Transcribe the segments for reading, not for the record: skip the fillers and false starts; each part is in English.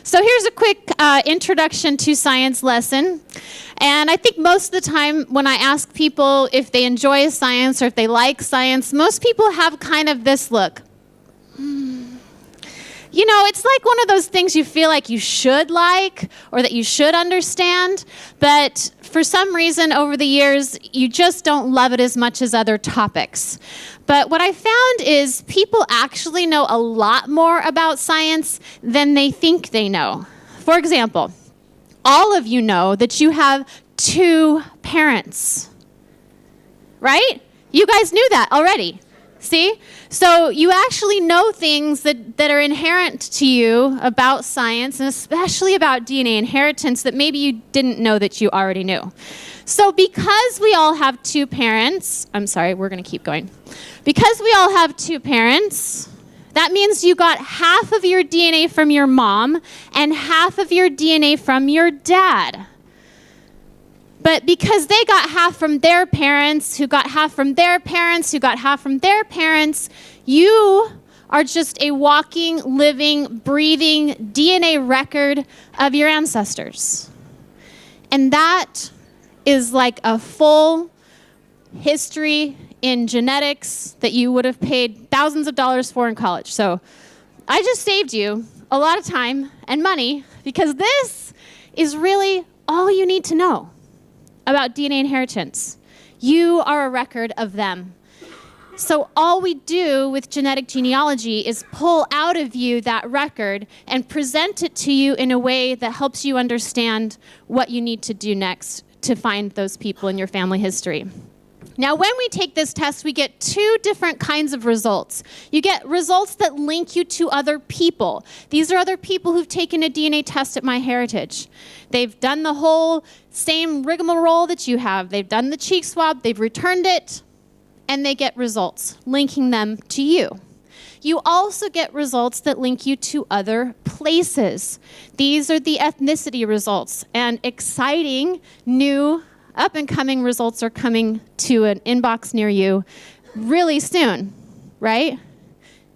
So here's a quick introduction to science lesson. And I think most of the time when I ask people if they enjoy science or if they like science, most people have kind of this look. You know, it's like one of those things you feel like you should like or that you should understand, but for some reason over the years, you just don't love it as much as other topics. But what I found is people actually know a lot more about science than they think they know. For example, all of you know that you have 2 parents, right? You guys knew that already. See? So you actually know things that are inherent to you about science, and especially about DNA inheritance, that maybe you didn't know that you already knew. So because we all have 2 parents, I'm sorry, we're going to keep going. Because we all have 2 parents, that means you got half of your DNA from your mom and half of your DNA from your dad. But because they got half from their parents, who got half from their parents, who got half from their parents, you are just a walking, living, breathing DNA record of your ancestors. And that is like a full history in genetics that you would have paid thousands of dollars for in college. So I just saved you a lot of time and money because this is really all you need to know about DNA inheritance. You are a record of them. So all we do with genetic genealogy is pull out of you that record and present it to you in a way that helps you understand what you need to do next to find those people in your family history. Now, when we take this test, we get 2 different kinds of results. You get results that link you to other people. These are other people who've taken a DNA test at MyHeritage. They've done the whole same rigmarole that you have. They've done the cheek swab, they've returned it, and they get results linking them to you. You also get results that link you to other places. These are the ethnicity results, and exciting new up-and-coming results are coming to an inbox near you really soon, right?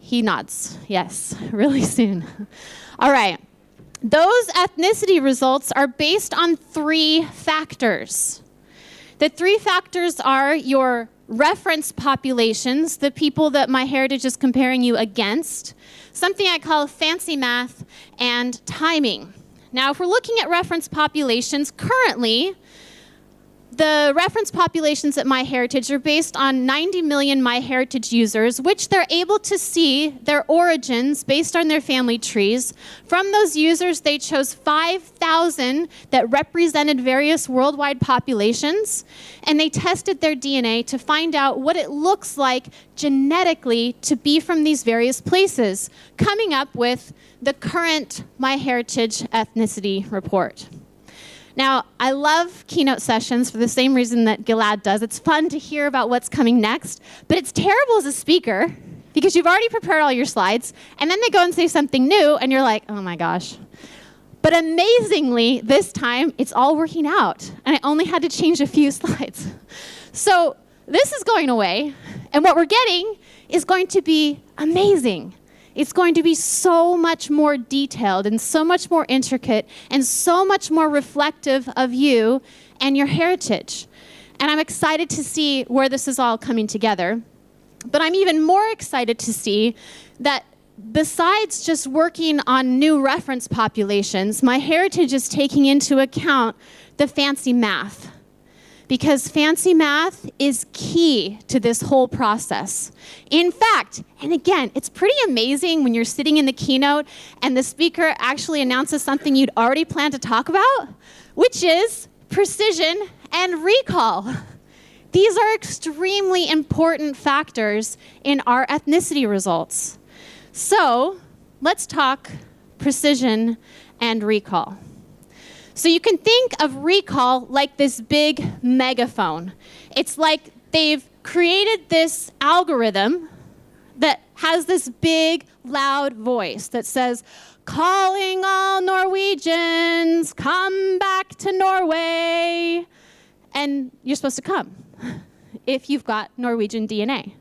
He nods. Yes, really soon. All right. Those ethnicity results are based on 3 factors. The 3 factors are your reference populations, the people that MyHeritage is comparing you against, something I call fancy math, and timing. Now, if we're looking at reference populations, currently, the reference populations at MyHeritage are based on 90 million MyHeritage users, which they're able to see their origins based on their family trees. From those users, they chose 5,000 that represented various worldwide populations, and they tested their DNA to find out what it looks like genetically to be from these various places, coming up with the current MyHeritage ethnicity report. Now, I love keynote sessions for the same reason that Gilad does. It's fun to hear about what's coming next, but it's terrible as a speaker because you've already prepared all your slides, and then they go and say something new, and you're like, oh my gosh. But amazingly, this time, it's all working out, and I only had to change a few slides. So this is going away, and what we're getting is going to be amazing. It's going to be so much more detailed and so much more intricate and so much more reflective of you and your heritage. And I'm excited to see where this is all coming together. But I'm even more excited to see that besides just working on new reference populations, MyHeritage is taking into account the fancy math. Because fancy math is key to this whole process. In fact, and again, it's pretty amazing when you're sitting in the keynote and the speaker actually announces something you'd already planned to talk about, which is precision and recall. These are extremely important factors in our ethnicity results. So let's talk precision and recall. So you can think of recall like this big megaphone. It's like they've created this algorithm that has this big, loud voice that says, calling all Norwegians, come back to Norway. And you're supposed to come if you've got Norwegian DNA.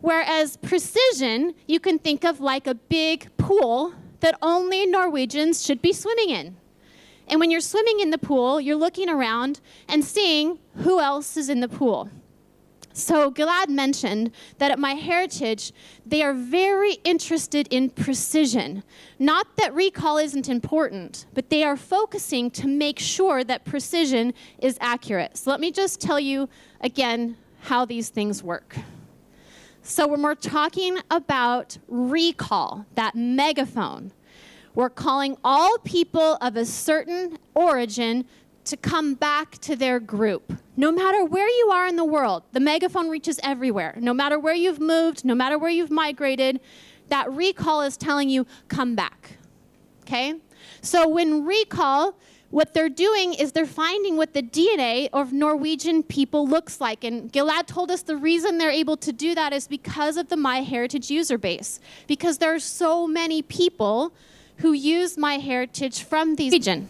Whereas precision, you can think of like a big pool that only Norwegians should be swimming in. And when you're swimming in the pool, you're looking around and seeing who else is in the pool. So Gilad mentioned that at MyHeritage, they are very interested in precision. Not that recall isn't important, but they are focusing to make sure that precision is accurate. So let me just tell you again how these things work. So when we're talking about recall, that megaphone, we're calling all people of a certain origin to come back to their group. No matter where you are in the world, the megaphone reaches everywhere. No matter where you've moved, no matter where you've migrated, that recall is telling you, come back, okay? So when recall, what they're doing is they're finding what the DNA of Norwegian people looks like. And Gilad told us the reason they're able to do that is because of the MyHeritage user base. Because there are so many people who use MyHeritage from these regions.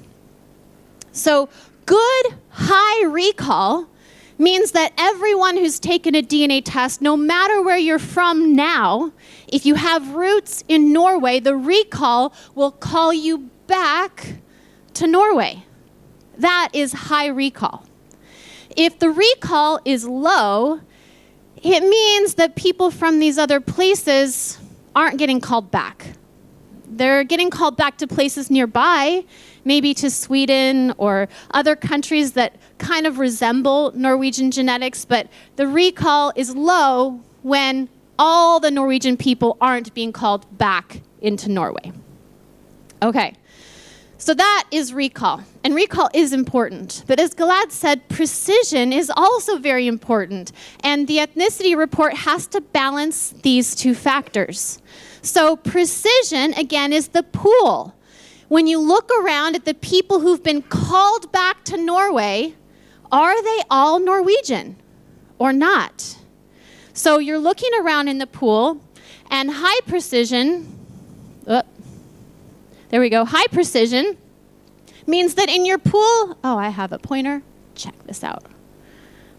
So good high recall means that everyone who's taken a DNA test, no matter where you're from now, if you have roots in Norway, the recall will call you back to Norway. That is high recall. If the recall is low, it means that people from these other places aren't getting called back. They're getting called back to places nearby, maybe to Sweden or other countries that kind of resemble Norwegian genetics, but the recall is low when all the Norwegian people aren't being called back into Norway. Okay, so that is recall, and recall is important. But as Gilad said, precision is also very important, and the ethnicity report has to balance these two factors. So precision, again, is the pool. When you look around at the people who've been called back to Norway, are they all Norwegian or not? So you're looking around in the pool, and high precision, there we go, high precision means that in your pool, oh, I have a pointer, check this out.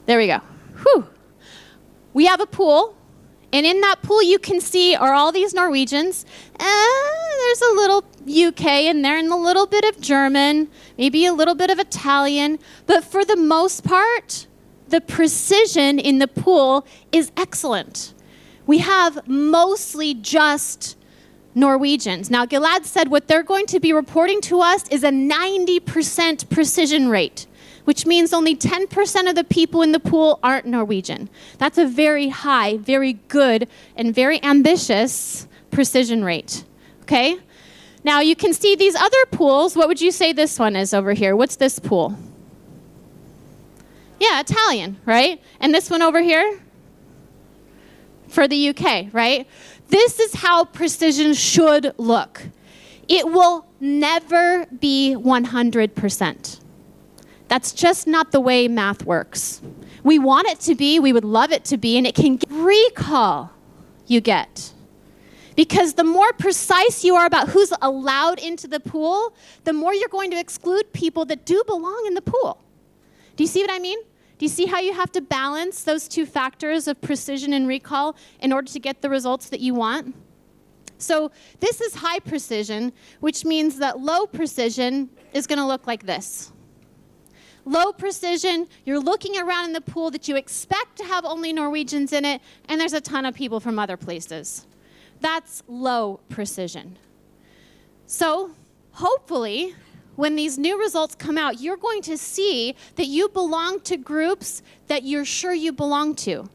There we go. Whew. We have a pool. And in that pool, you can see are all these Norwegians. There's a little UK in there and a little bit of German, maybe a little bit of Italian. But for the most part, the precision in the pool is excellent. We have mostly just Norwegians. Now, Gilad said what they're going to be reporting to us is a 90% precision rate, which means only 10% of the people in the pool aren't Norwegian. That's a very high, very good, and very ambitious precision rate, okay? Now, you can see these other pools. What would you say this one is over here? What's this pool? Yeah, Italian, right? And this one over here? For the UK, right? This is how precision should look. It will never be 100%. That's just not the way math works. We want it to be, we would love it to be, and it can recall you get. Because the more precise you are about who's allowed into the pool, the more you're going to exclude people that do belong in the pool. Do you see what I mean? Do you see how you have to balance those two factors of precision and recall in order to get the results that you want? So this is high precision, which means that low precision is going to look like this. Low precision, you're looking around in the pool that you expect to have only Norwegians in it, and there's a ton of people from other places. That's low precision. So hopefully, when these new results come out, you're going to see that you belong to groups that you're sure you belong to.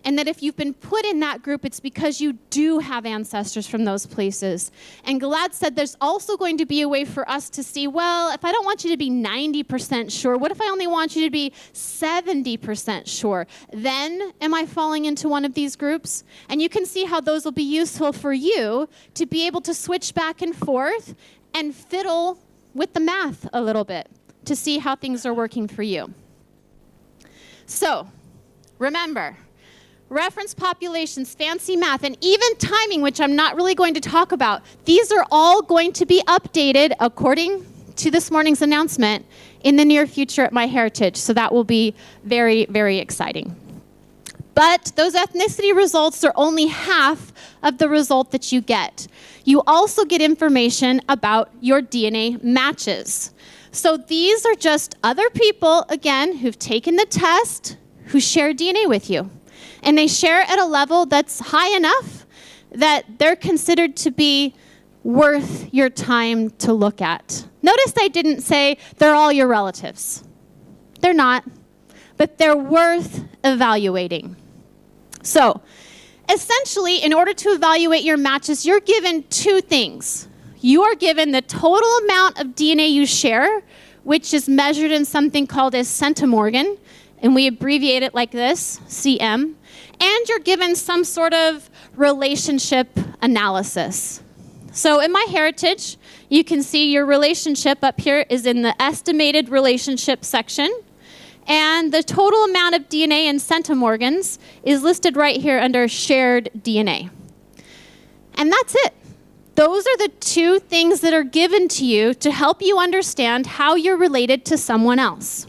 And that if you've been put in that group, it's because you do have ancestors from those places. And Gilad said there's also going to be a way for us to see, well, if I don't want you to be 90% sure, what if I only want you to be 70% sure? Then am I falling into one of these groups? And you can see how those will be useful for you to be able to switch back and forth and fiddle with the math a little bit to see how things are working for you. So, remember, reference populations, fancy math, and even timing, which I'm not really going to talk about, these are all going to be updated according to this morning's announcement in the near future at MyHeritage. So that will be very, very exciting. But those ethnicity results are only half of the result that you get. You also get information about your DNA matches. So these are just other people, again, who've taken the test, who share DNA with you. And they share at a level that's high enough that they're considered to be worth your time to look at. Notice I didn't say they're all your relatives. They're not, but they're worth evaluating. So, essentially, in order to evaluate your matches, you're given two things. You are given the total amount of DNA you share, which is measured in something called a centimorgan, and we abbreviate it like this, CM, and you're given some sort of relationship analysis. So in MyHeritage, you can see your relationship up here is in the estimated relationship section, and the total amount of DNA in centimorgans is listed right here under shared DNA. And that's it. Those are the two things that are given to you to help you understand how you're related to someone else.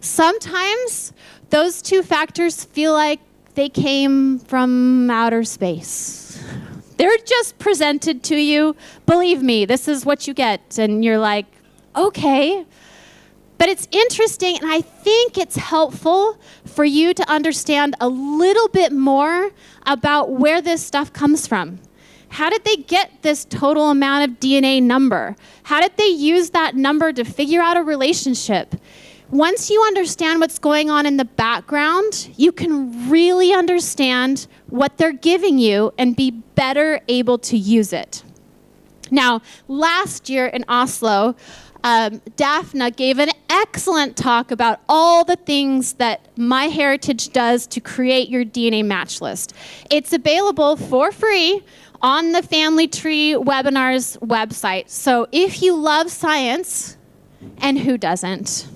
Sometimes those two factors feel like they came from outer space. They're just presented to you. Believe me, this is what you get. And you're like, okay. But it's interesting, and I think it's helpful for you to understand a little bit more about where this stuff comes from. How did they get this total amount of DNA number? How did they use that number to figure out a relationship? Once you understand what's going on in the background, you can really understand what they're giving you and be better able to use it. Now, last year in Oslo, Daphne gave an excellent talk about all the things that MyHeritage does to create your DNA match list. It's available for free on the Family Tree Webinars website. So if you love science, and who doesn't,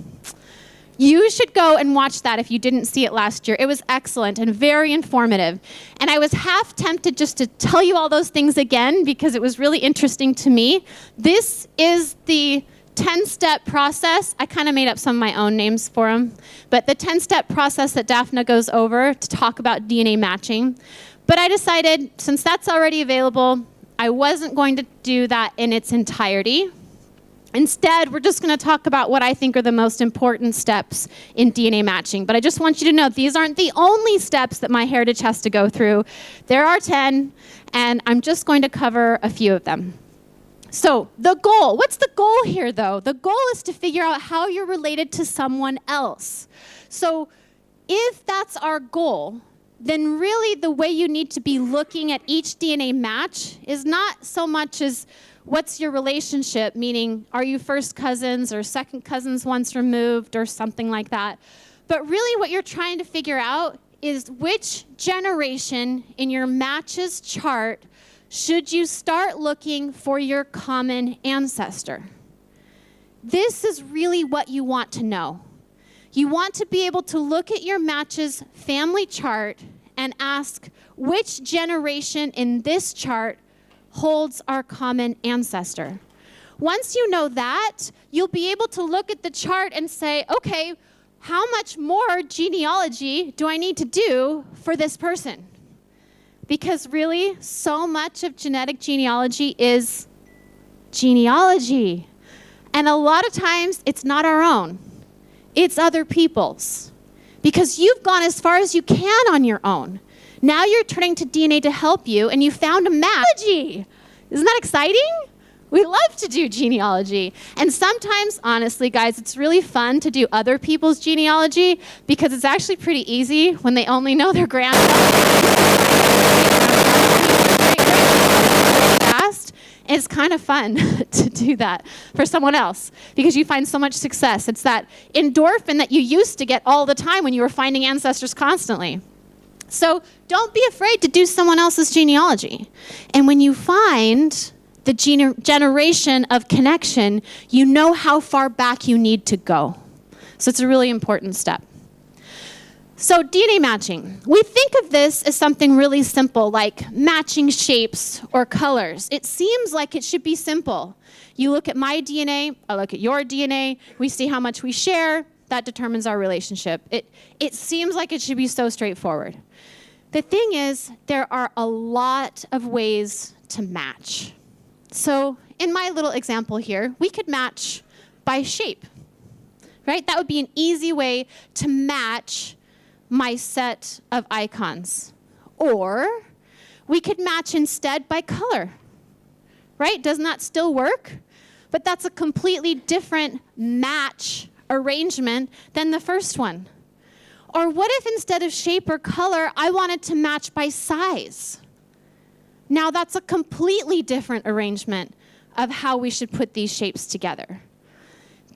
you should go and watch that if you didn't see it last year. It was excellent and very informative. And I was half tempted just to tell you all those things again because it was really interesting to me. This is the 10-step process. I kind of made up some of my own names for them. But the 10-step process that Daphne goes over to talk about DNA matching. But I decided, since that's already available, I wasn't going to do that in its entirety. Instead, we're just going to talk about what I think are the most important steps in DNA matching. But I just want you to know these aren't the only steps that MyHeritage has to go through. There are 10, and I'm just going to cover a few of them. So the goal, what's the goal here though? The goal is to figure out how you're related to someone else. So if that's our goal, then really the way you need to be looking at each DNA match is not so much as what's your relationship, meaning are you first cousins or second cousins once removed or something like that. But really what you're trying to figure out is which generation in your matches chart should you start looking for your common ancestor. This is really what you want to know. You want to be able to look at your matches family chart and ask which generation in this chart holds our common ancestor. Once you know that, you'll be able to look at the chart and say, okay, how much more genealogy do I need to do for this person? Because really, so much of genetic genealogy is genealogy. And a lot of times, it's not our own. It's other people's. Because you've gone as far as you can on your own. Now you're turning to DNA to help you, and you found a match. Isn't that exciting? We love to do genealogy. And sometimes, honestly, guys, it's really fun to do other people's genealogy because it's actually pretty easy when they only know their grandfather. It's kind of fun to do that for someone else because you find so much success. It's that endorphin that you used to get all the time when you were finding ancestors constantly. So don't be afraid to do someone else's genealogy. And when you find the generation of connection, you know how far back you need to go. So it's a really important step. So DNA matching. We think of this as something really simple, like matching shapes or colors. It seems like it should be simple. You look at my DNA, I look at your DNA, we see how much we share, that determines our relationship. It seems like it should be so straightforward. The thing is, there are a lot of ways to match. So in my little example here, we could match by shape, right? That would be an easy way to match my set of icons. Or we could match instead by color, right? Doesn't that still work? But that's a completely different match arrangement than the first one. Or what if instead of shape or color, I wanted to match by size? Now that's a completely different arrangement of how we should put these shapes together.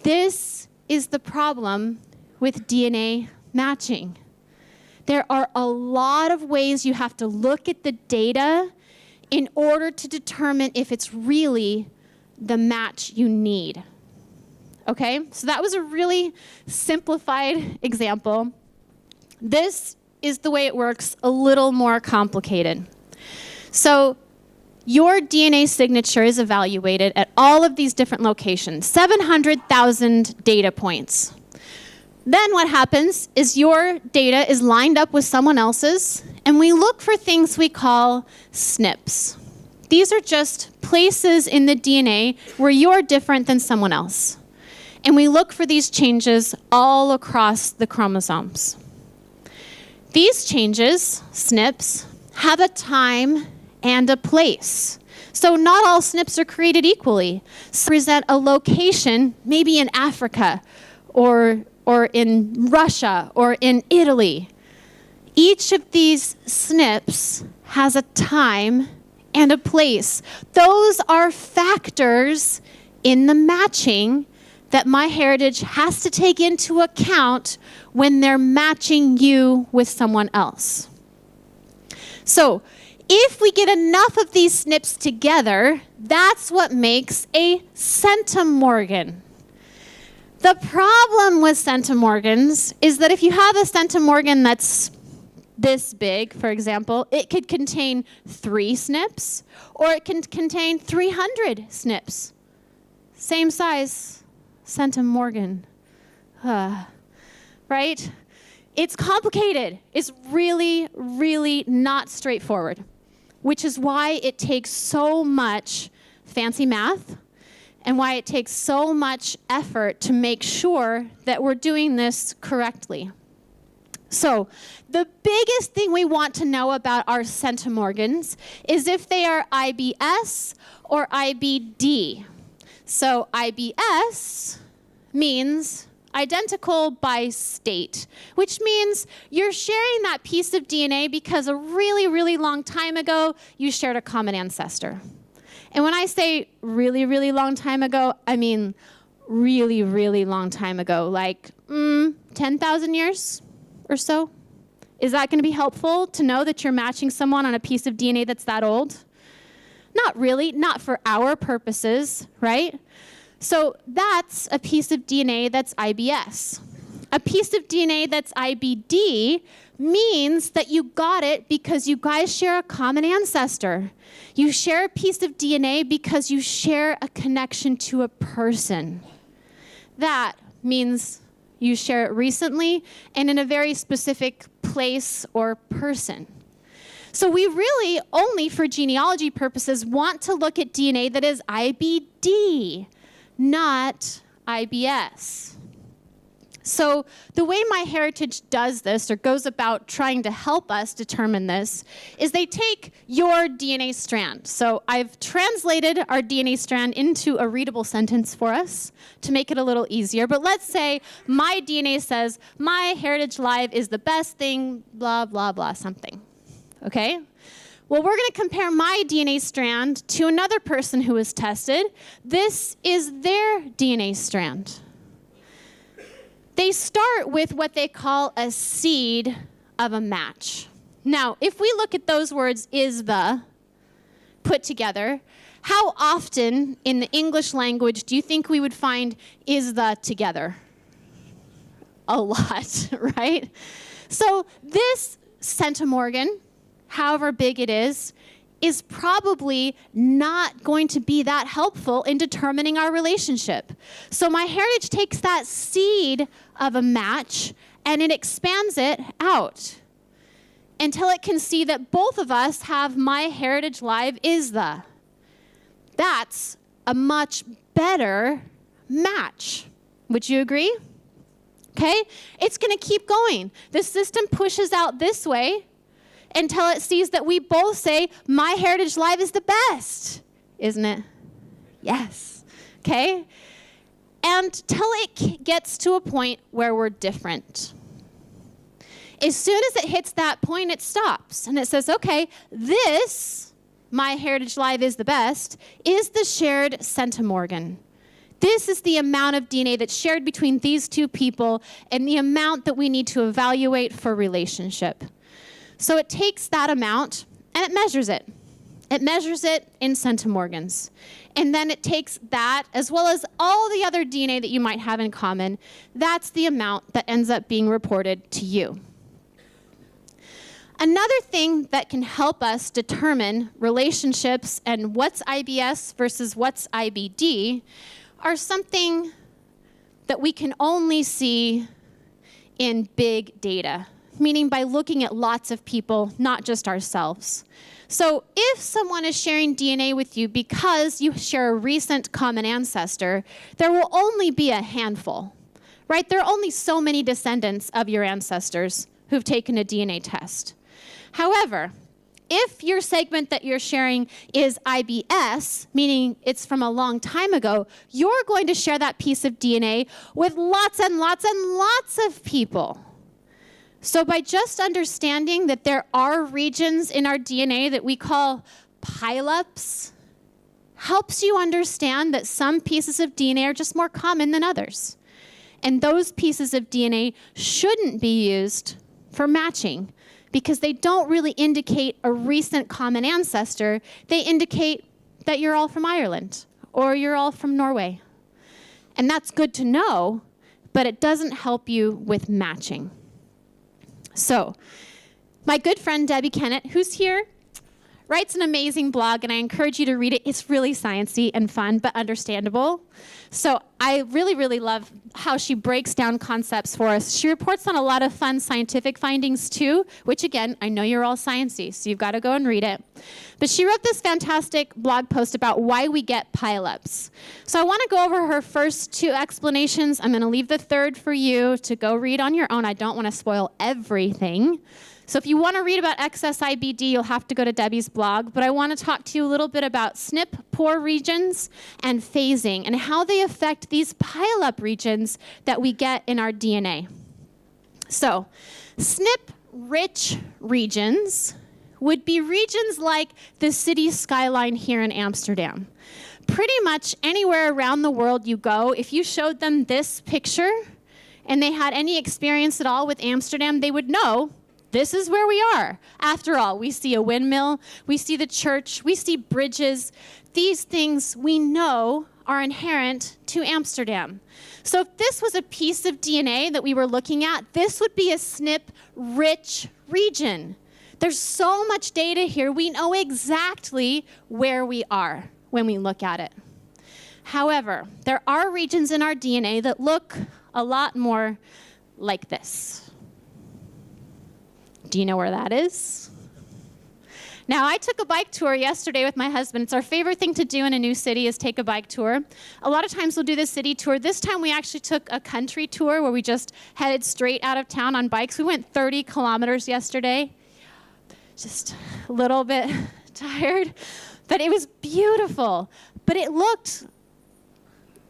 This is the problem with DNA matching. There are a lot of ways you have to look at the data in order to determine if it's really the match you need. Okay, so that was a really simplified example. This is the way it works, a little more complicated. So your DNA signature is evaluated at all of these different locations, 700,000 data points. Then what happens is your data is lined up with someone else's, and we look for things we call SNPs. These are just places in the DNA where you're different than someone else. And we look for these changes all across the chromosomes. These changes, SNPs, have a time and a place. So not all SNPs are created equally. Some represent a location, maybe in Africa, or in Russia, or in Italy. Each of these SNPs has a time and a place. Those are factors in the matching that MyHeritage has to take into account when they're matching you with someone else. So if we get enough of these SNPs together, that's what makes a centimorgan. The problem with centimorgans is that if you have a centimorgan that's this big, for example, it could contain 3 SNPs, or it can contain 300 SNPs. Same size centimorgan. Right? It's complicated. It's really, really not straightforward, which is why it takes so much fancy math and why it takes so much effort to make sure that we're doing this correctly. So the biggest thing we want to know about our centimorgans is if they are IBS or IBD. So IBS means identical by state, which means you're sharing that piece of DNA because a really, really long time ago, you shared a common ancestor. And when I say really, really long time ago, I mean really, really long time ago, like 10,000 years or so. Is that going to be helpful to know that you're matching someone on a piece of DNA that's that old? Not really, not for our purposes, right? So that's a piece of DNA that's IBS. A piece of DNA that's IBD means that you got it because you guys share a common ancestor. You share a piece of DNA because you share a connection to a person. That means you share it recently and in a very specific place or person. So we really only, for genealogy purposes, want to look at DNA that is IBD, not IBS. So the way MyHeritage does this, or goes about trying to help us determine this, is they take your DNA strand. So I've translated our DNA strand into a readable sentence for us to make it a little easier. But let's say my DNA says, MyHeritage Live is the best thing, blah, blah, blah, something. Okay? Well, we're going to compare my DNA strand to another person who was tested. This is their DNA strand. They start with what they call a seed of a match. Now, if we look at those words, is the, put together, how often in the English language do you think we would find is the together? A lot, right? So this centimorgan, however big it is is probably not going to be that helpful in determining our relationship. So MyHeritage takes that seed of a match and it expands it out until it can see that both of us have MyHeritage Live is the. That's a much better match. Would you agree? Okay? It's going to keep going. The system pushes out this way until it sees that we both say, MyHeritage Live is the best. Isn't it? Yes. Okay? And till it gets to a point where we're different. As soon as it hits that point, it stops. And it says, okay, this, MyHeritage Live is the best, is the shared centimorgan. This is the amount of DNA that's shared between these two people and the amount that we need to evaluate for relationship. So it takes that amount and it measures it. It measures it in centimorgans. And then it takes that, as well as all the other DNA that you might have in common. That's the amount that ends up being reported to you. Another thing that can help us determine relationships and what's IBS versus what's IBD are something that we can only see in big data, meaning by looking at lots of people, not just ourselves. So if someone is sharing DNA with you because you share a recent common ancestor, there will only be a handful, right? There are only so many descendants of your ancestors who've taken a DNA test. However, if your segment that you're sharing is IBS, meaning it's from a long time ago, you're going to share that piece of DNA with lots and lots and lots of people. So by just understanding that there are regions in our DNA that we call pileups, helps you understand that some pieces of DNA are just more common than others. And those pieces of DNA shouldn't be used for matching because they don't really indicate a recent common ancestor. They indicate that you're all from Ireland or you're all from Norway. And that's good to know, but it doesn't help you with matching. So, my good friend Debbie Kennett, who's here, writes an amazing blog, and I encourage you to read it. It's really sciencey and fun, but understandable. So I really, really love how she breaks down concepts for us. She reports on a lot of fun scientific findings too, which again, I know you're all sciencey, so you've got to go and read it. But she wrote this fantastic blog post about why we get pileups. So I want to go over her first two explanations. I'm going to leave the third for you to go read on your own. I don't want to spoil everything. So if you want to read about excess IBD, you'll have to go to Debbie's blog. But I want to talk to you a little bit about SNP poor regions and phasing and how they affect these pileup regions that we get in our DNA. So SNP rich regions would be regions like the city skyline here in Amsterdam. Pretty much anywhere around the world you go, if you showed them this picture and they had any experience at all with Amsterdam, they would know this is where we are. After all, we see a windmill, we see the church, we see bridges. These things we know are inherent to Amsterdam. So if this was a piece of DNA that we were looking at, this would be a SNP-rich region. There's so much data here, we know exactly where we are when we look at it. However, there are regions in our DNA that look a lot more like this. Do you know where that is? Now, I took a bike tour yesterday with my husband. It's our favorite thing to do in a new city is take a bike tour. A lot of times we'll do the city tour. This time we actually took a country tour where we just headed straight out of town on bikes. We went 30 kilometers yesterday. Just a little bit tired, but it was beautiful. But it looked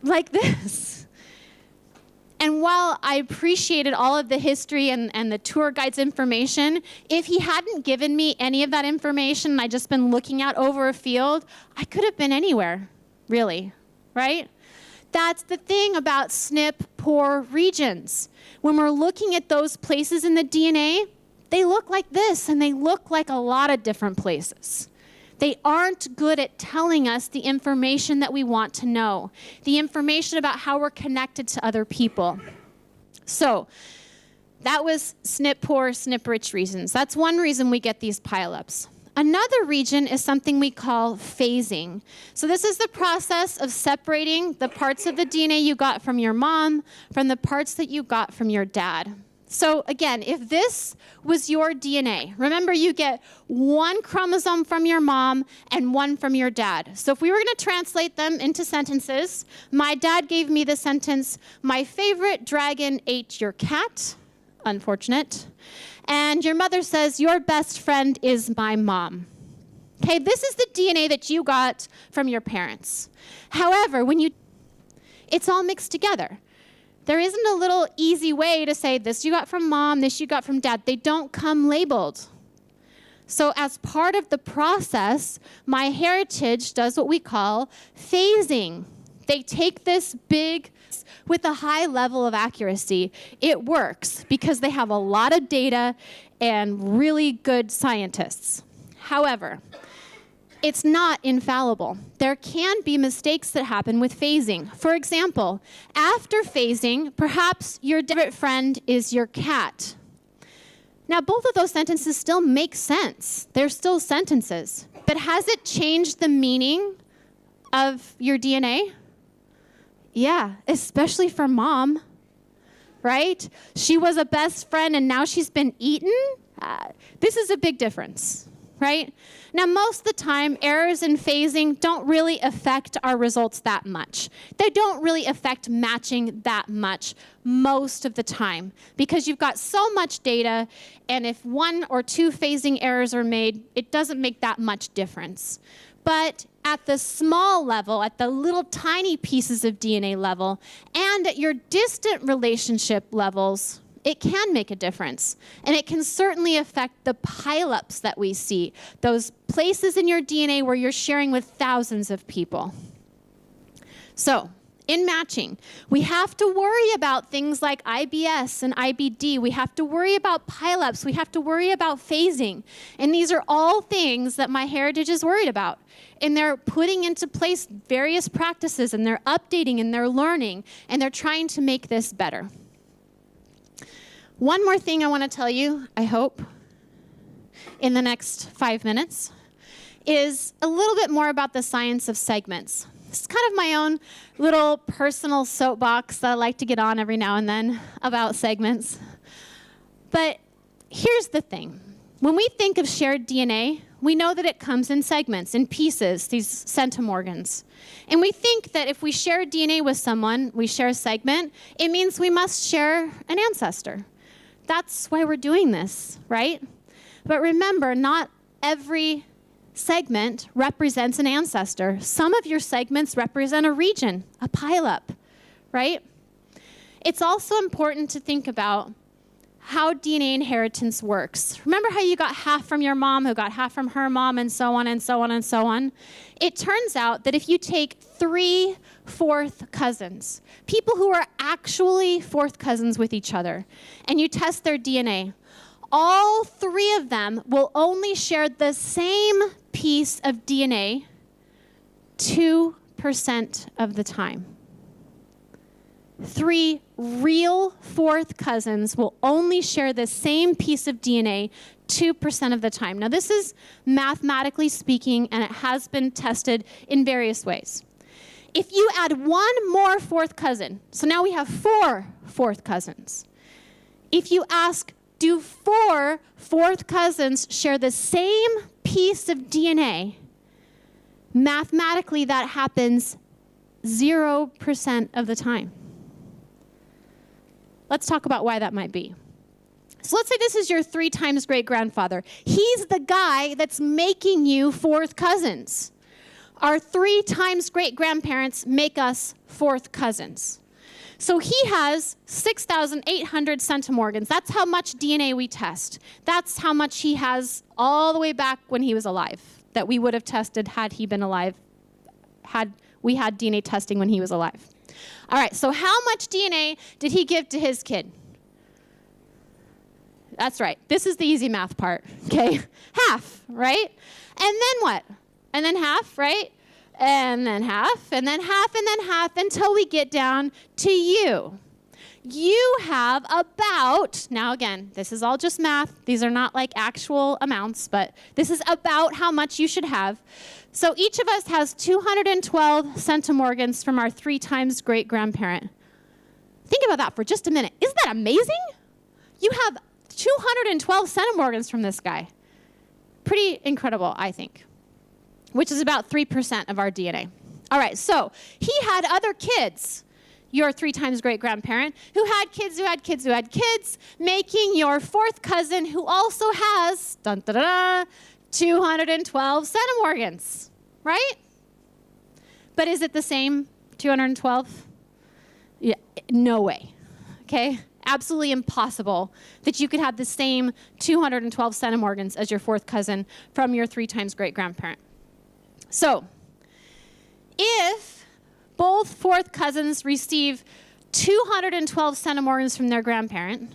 like this. And while I appreciated all of the history and the tour guide's information, if he hadn't given me any of that information and I'd just been looking out over a field, I could have been anywhere, really, right? That's the thing about SNP poor regions. When we're looking at those places in the DNA, they look like this, and they look like a lot of different places. They aren't good at telling us the information that we want to know, the information about how we're connected to other people. So that was SNP poor, SNP rich regions. That's one reason we get these pileups. Another region is something we call phasing. So this is the process of separating the parts of the DNA you got from your mom from the parts that you got from your dad. So again, if this was your DNA, remember you get one chromosome from your mom and one from your dad. So if we were going to translate them into sentences, my dad gave me the sentence, "My favorite dragon ate your cat." Unfortunate. And your mother says, "Your best friend is my mom." Okay, this is the DNA that you got from your parents. However, it's all mixed together. There isn't a little easy way to say this you got from mom, this you got from dad. They don't come labeled. So as part of the process, MyHeritage does what we call phasing. They take this big, with a high level of accuracy. It works because they have a lot of data and really good scientists. However, it's not infallible. There can be mistakes that happen with phasing. For example, after phasing, perhaps your favorite friend is your cat. Now, both of those sentences still make sense. They're still sentences. But has it changed the meaning of your DNA? Yeah, especially for mom, right? She was a best friend and now she's been eaten. This is a big difference, right? Now, most of the time, errors in phasing don't really affect our results that much. They don't really affect matching that much most of the time because you've got so much data, and if one or two phasing errors are made, it doesn't make that much difference. But at the small level, at the little tiny pieces of DNA level, and at your distant relationship levels, it can make a difference. And it can certainly affect the pileups that we see, those places in your DNA where you're sharing with thousands of people. So, in matching, we have to worry about things like IBS and IBD. We have to worry about pileups. We have to worry about phasing. And these are all things that MyHeritage is worried about. And they're putting into place various practices, and they're updating, and they're learning, and they're trying to make this better. One more thing I want to tell you, I hope, in the next 5 minutes, is a little bit more about the science of segments. It's kind of my own little personal soapbox that I like to get on every now and then about segments. But here's the thing. When we think of shared DNA, we know that it comes in segments, in pieces, these centimorgans. And we think that if we share DNA with someone, we share a segment, it means we must share an ancestor. That's why we're doing this, right? But remember, not every segment represents an ancestor. Some of your segments represent a region, a pileup, right? It's also important to think about how DNA inheritance works. Remember how you got half from your mom, who got half from her mom, and so on and so on and so on? It turns out that if you take 3 fourth cousins, people who are actually fourth cousins with each other, and you test their DNA, all 3 of them will only share the same piece of DNA 2% of the time. 3 real fourth cousins will only share the same piece of DNA 2% of the time. Now, this is mathematically speaking, and it has been tested in various ways. If you add 1 more fourth cousin, so now we have 4 fourth cousins. If you ask, do 4 fourth cousins share the same piece of DNA? Mathematically, that happens 0% of the time. Let's talk about why that might be. So let's say this is your 3 times great-grandfather. He's the guy that's making you fourth cousins. Our 3 times great-grandparents make us fourth cousins. So he has 6,800 centimorgans. That's how much DNA we test. That's how much he has all the way back when he was alive, that we would have tested had he been alive, had we had DNA testing when he was alive. All right, so how much DNA did he give to his kid? That's right. This is the easy math part, okay? Half, right? And then what? And then half, right? And then half, and then half, and then half, until we get down to you. you have about, now again, this is all just math. These are not like actual amounts, but this is about how much you should have. So each of us has 212 centimorgans from our 3 times great-grandparent. Think about that for just a minute. Isn't that amazing? You have 212 centimorgans from this guy. Pretty incredible, I think, which is about 3% of our DNA. All right, so he had other kids, your 3 times great-grandparent, who had kids, who had kids, who had kids, making your 4th cousin who also has, 212 centimorgans, right? But is it the same 212? Yeah, no way, okay? Absolutely impossible that you could have the same 212 centimorgans as your 4th cousin from your 3 times great-grandparent. So, if both 4th cousins receive 212 centimorgans from their grandparent,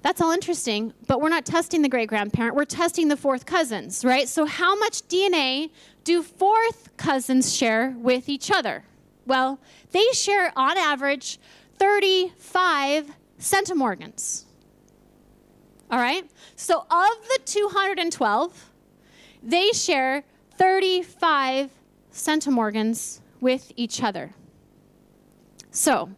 that's all interesting, but we're not testing the great-grandparent, we're testing the 4th cousins, right? So how much DNA do 4th cousins share with each other? Well, they share, on average, 35 centimorgans. All right? So of the 212, they share 35 centimorgans with each other. So,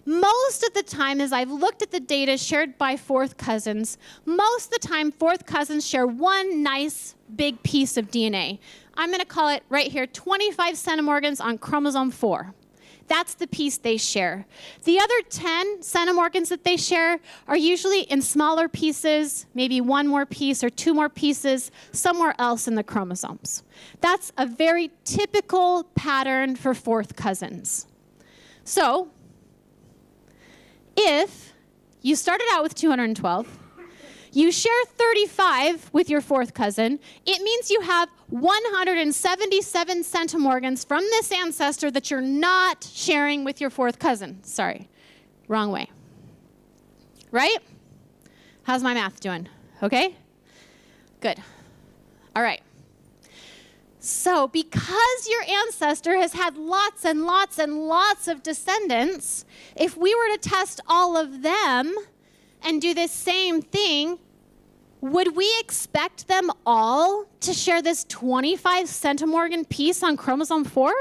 most of the time, as I've looked at the data shared by 4th cousins, most of the time 4th cousins share one nice big piece of DNA. I'm going to call it right here 25 centimorgans on chromosome 4. That's the piece they share. The other 10 centimorgans that they share are usually in smaller pieces, maybe 1 more piece or 2 more pieces somewhere else in the chromosomes. That's a very typical pattern for 4th cousins. So, if you started out with 212, you share 35 with your 4th cousin, it means you have 177 centimorgans from this ancestor that you're not sharing with your 4th cousin. Sorry, wrong way. Right? How's my math doing? Okay? Good. All right. So because your ancestor has had lots and lots and lots of descendants, if we were to test all of them and do this same thing, would we expect them all to share this 25 centimorgan piece on chromosome 4?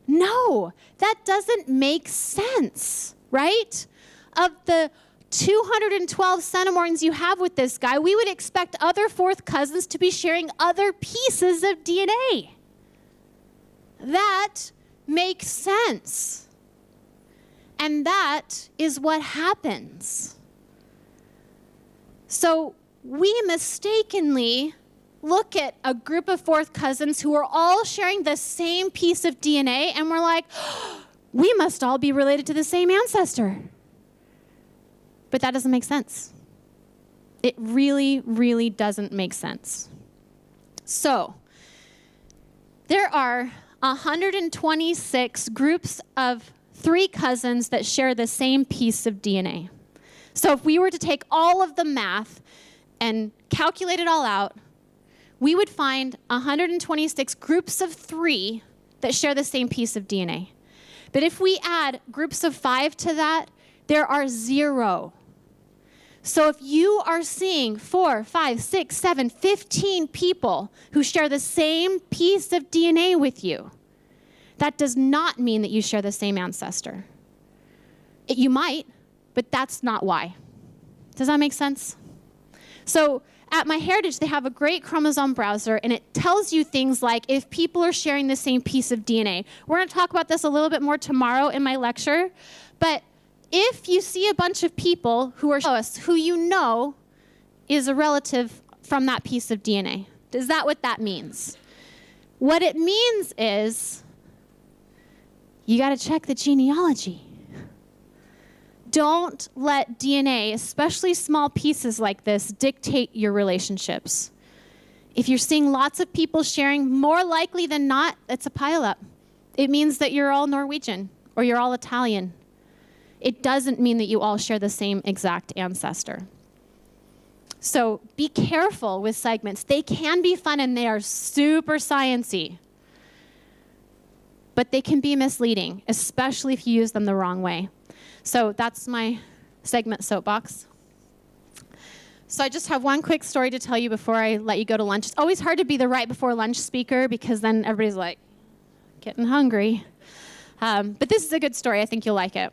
No, that doesn't make sense, right? Of the 212 centimorgans you have with this guy, we would expect other 4th cousins to be sharing other pieces of DNA. That makes sense. And that is what happens. So we mistakenly look at a group of 4th cousins who are all sharing the same piece of DNA, and we're like, oh, we must all be related to the same ancestor. But that doesn't make sense. It really, really doesn't make sense. So, there are 126 groups of 3 cousins that share the same piece of DNA. So if we were to take all of the math and calculate it all out, we would find 126 groups of 3 that share the same piece of DNA. But if we add groups of 5 to that, there are 0. So if you are seeing 4, 5, 6, 7, 15 people who share the same piece of DNA with you, that does not mean that you share the same ancestor. You might, but that's not why. Does that make sense? So at MyHeritage, they have a great chromosome browser, and it tells you things like if people are sharing the same piece of DNA. We're going to talk about this a little bit more tomorrow in my lecture, but if you see a bunch of people who are who you know is a relative from that piece of DNA, is that what that means? What it means is you got to check the genealogy. Don't let DNA, especially small pieces like this, dictate your relationships. If you're seeing lots of people sharing, more likely than not, it's a pileup. It means that you're all Norwegian or you're all Italian. It doesn't mean that you all share the same exact ancestor. So be careful with segments. They can be fun and they are super sciencey. but they can be misleading, especially if you use them the wrong way. So that's my segment soapbox. So I just have one quick story to tell you before I let you go to lunch. It's always hard to be the right before lunch speaker because then everybody's like, getting hungry. But this is a good story. I think you'll like it.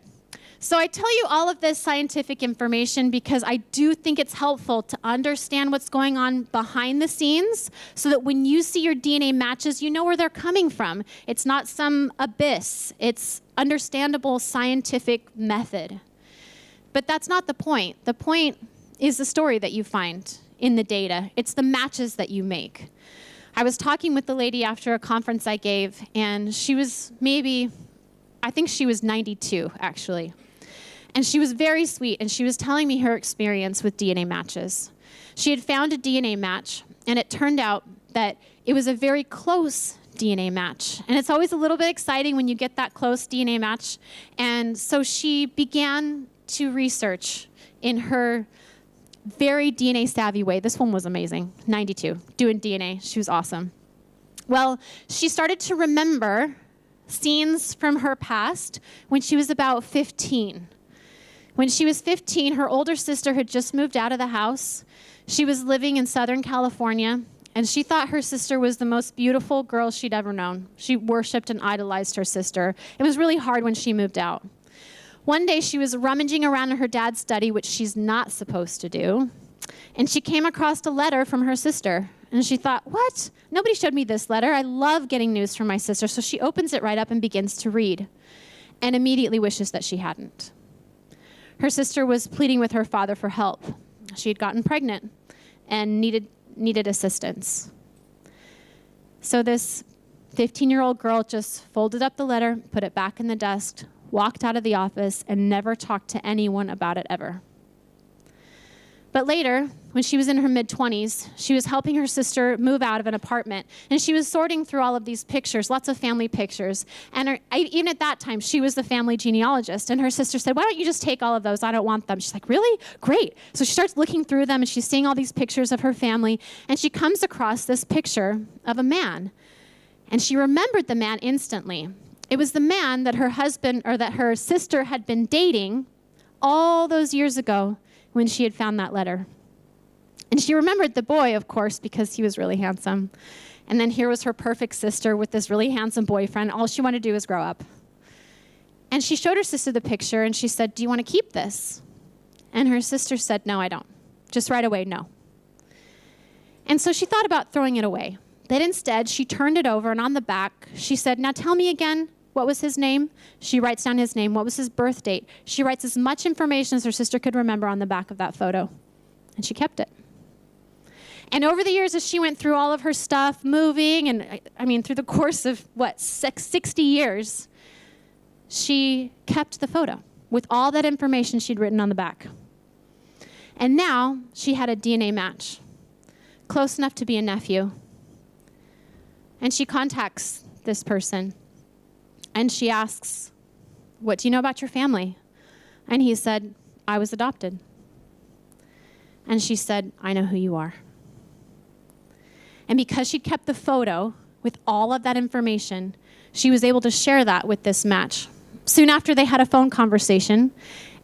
So I tell you all of this scientific information because I do think it's helpful to understand what's going on behind the scenes so that when you see your DNA matches, you know where they're coming from. It's not some abyss. It's understandable scientific method. But that's not the point. The point is the story that you find in the data. It's the matches that you make. I was talking with the lady after a conference I gave, and she was I think she was 92, actually. And she was very sweet, and she was telling me her experience with DNA matches. She had found a DNA match, and it turned out that it was a very close DNA match. And it's always a little bit exciting when you get that close DNA match. And so she began to research in her very DNA savvy way. This one was amazing, 92, doing DNA. She was awesome. Well, she started to remember scenes from her past when she was about 15. When she was 15, her older sister had just moved out of the house. She was living in Southern California, and she thought her sister was the most beautiful girl she'd ever known. She worshiped and idolized her sister. It was really hard when she moved out. One day, she was rummaging around in her dad's study, which she's not supposed to do, and she came across a letter from her sister. And she thought, what? Nobody showed me this letter. I love getting news from my sister. So she opens it right up and begins to read and immediately wishes that she hadn't. Her sister was pleading with her father for help. She had gotten pregnant and needed assistance. So this 15-year-old girl just folded up the letter, put it back in the desk, walked out of the office, and never talked to anyone about it ever. But later, when she was in her mid-20s, she was helping her sister move out of an apartment, and she was sorting through all of these pictures, lots of family pictures. And even at that time, she was the family genealogist, and her sister said, why don't you just take all of those? I don't want them. She's like, really? Great. So she starts looking through them, and she's seeing all these pictures of her family, and she comes across this picture of a man, and she remembered the man instantly. It was the man that her sister had been dating all those years ago when she had found that letter. And she remembered the boy, of course, because he was really handsome. And then here was her perfect sister with this really handsome boyfriend. All she wanted to do was grow up. And she showed her sister the picture, and she said, do you want to keep this? And her sister said, no, I don't. Just right away, no. And so she thought about throwing it away. But instead, she turned it over, and on the back, she said, now tell me again, what was his name? She writes down his name. What was his birth date? She writes as much information as her sister could remember on the back of that photo. And she kept it. And over the years, as she went through all of her stuff, moving, and through the course of, 60 years, she kept the photo with all that information she'd written on the back. And now she had a DNA match, close enough to be a nephew. And she contacts this person. And she asks, what do you know about your family? And he said, I was adopted. And she said, I know who you are. And because she'd kept the photo with all of that information, she was able to share that with this match. Soon after, they had a phone conversation.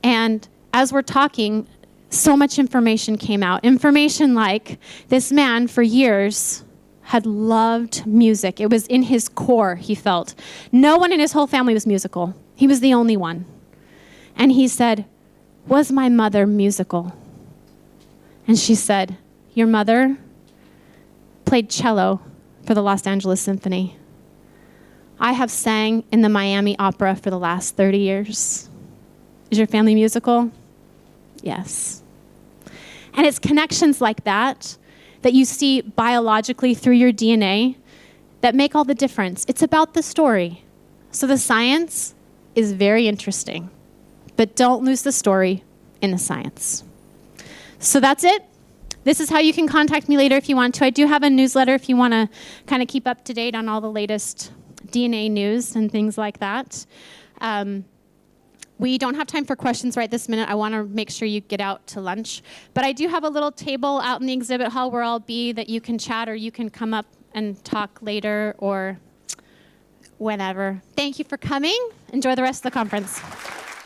And as we're talking, so much information came out. Information like this man for years had loved music. It was in his core, he felt. No one in his whole family was musical. He was the only one. And he said, was my mother musical? And she said, your mother played cello for the Los Angeles Symphony. I have sang in the Miami Opera for the last 30 years. Is your family musical? Yes. And it's connections like that you see biologically through your DNA that make all the difference. It's about the story. So the science is very interesting, but don't lose the story in the science. So that's it. This is how you can contact me later if you want to. I do have a newsletter if you want to kind of keep up to date on all the latest DNA news and things like that. We don't have time for questions right this minute. I want to make sure you get out to lunch. But I do have a little table out in the exhibit hall where I'll be that you can chat, or you can come up and talk later, or whenever. Thank you for coming. Enjoy the rest of the conference.